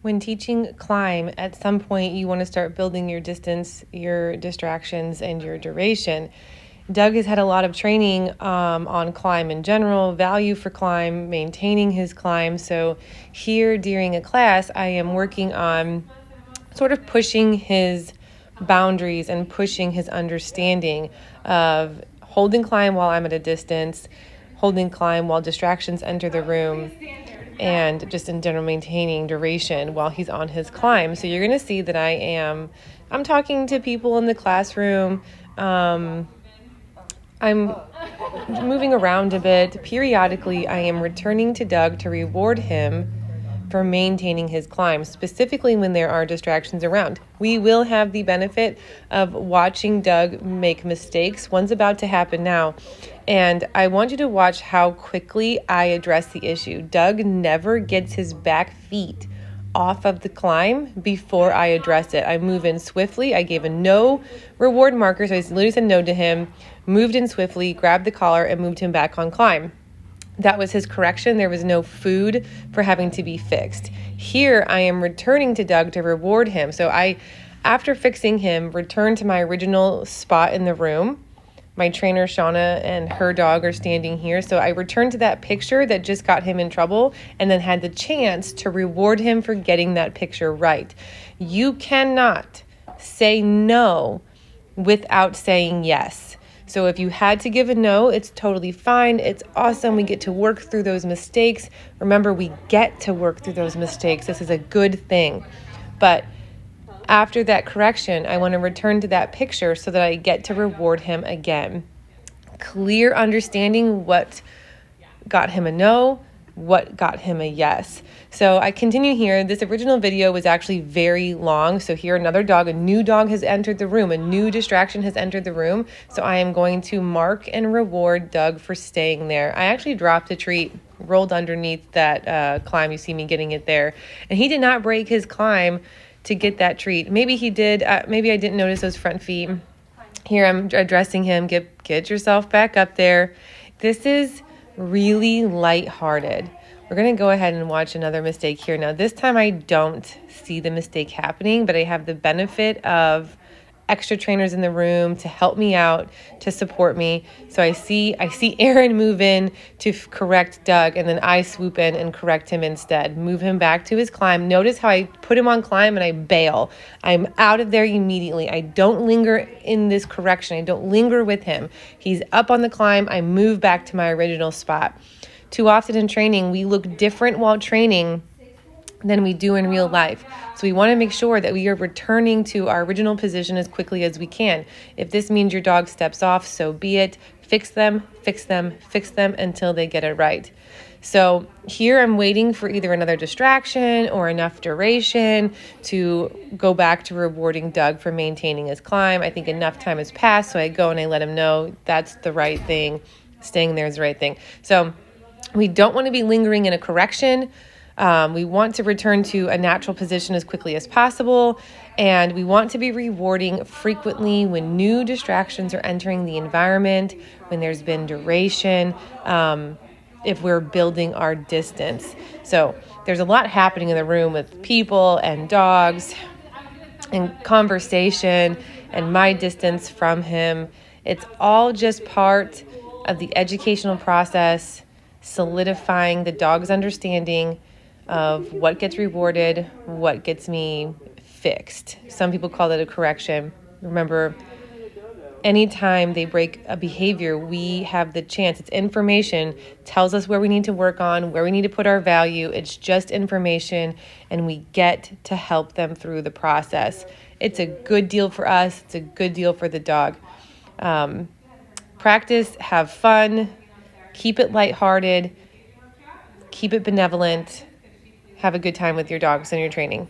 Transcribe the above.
When teaching climb, at some point you want to start building your distance, your distractions, and your duration. Doug has had a lot of training on climb in general, value for climb, maintaining his climb. So here during a class, I am working on sort of pushing his boundaries and pushing his understanding of holding climb while I'm at a distance, holding climb while distractions enter the room, and just in general maintaining duration while he's on his climb. So you're going to see that I'm talking to people in the classroom. I'm moving around a bit. Periodically, I am returning to Doug to reward him for maintaining his climb, specifically when there are distractions around. We will have the benefit of watching Doug make mistakes. One's about to happen now, and I want you to watch how quickly I address the issue. Doug never gets his back feet off of the climb before I address it. I move in swiftly. I gave a no reward marker, so I literally said no to him, moved in swiftly, grabbed the collar, and moved him back on climb. That was his correction. There was no food for having to be fixed. Here, I am returning to Doug to reward him. So I, after fixing him, returned to my original spot in the room. My trainer, Shauna, and her dog are standing here. So I returned to that picture that just got him in trouble and then had the chance to reward him for getting that picture right. You cannot say no without saying yes. So if you had to give a no, it's totally fine. It's awesome. We get to work through those mistakes. Remember, we get to work through those mistakes. This is a good thing. But after that correction, I want to return to that picture so that I get to reward him again. Clear understanding what got him a no, what got him a yes. So I continue here. This original video was actually very long. So here another dog, a new dog has entered the room. A new distraction has entered the room. So I am going to mark and reward Doug for staying there. I actually dropped a treat, rolled underneath that climb. You see me getting it there. And he did not break his climb to get that treat. Maybe he did. Maybe I didn't notice those front feet. Here I'm addressing him. Get yourself back up there. This is really lighthearted. We're going to go ahead and watch another mistake here. Now, this time I don't see the mistake happening, but I have the benefit of extra trainers in the room to help me out, to support me. So I see Aaron move in to correct Doug, and then I swoop in and correct him instead. Move him back to his climb. Notice how I put him on climb and I bail. I'm out of there immediately. I don't linger in this correction. I don't linger with him. He's up on the climb. I move back to my original spot. Too often in training, we look different while training than we do in real life. So we want to make sure that we are returning to our original position as quickly as we can. If this means your dog steps off, so be it. Fix them until they get it right. So here I'm waiting for either another distraction or enough duration to go back to rewarding Doug for maintaining his climb. I think enough time has passed, so I go and I let him know that's the right thing. Staying there is the right thing. So we don't want to be lingering in a correction. We want to return to a natural position as quickly as possible, and we want to be rewarding frequently when new distractions are entering the environment, when there's been duration, if we're building our distance. So there's a lot happening in the room with people and dogs and conversation and my distance from him. It's all just part of the educational process, solidifying the dog's understanding of what gets rewarded, what gets me fixed. Some people call it a correction. Remember, anytime they break a behavior, we have the chance. It's information, tells us where we need to work on, where we need to put our value. It's just information, and we get to help them through the process. It's a good deal for us. It's a good deal for the dog. Practice, have fun, keep it lighthearted, keep it benevolent. Have a good time with your dogs and your training.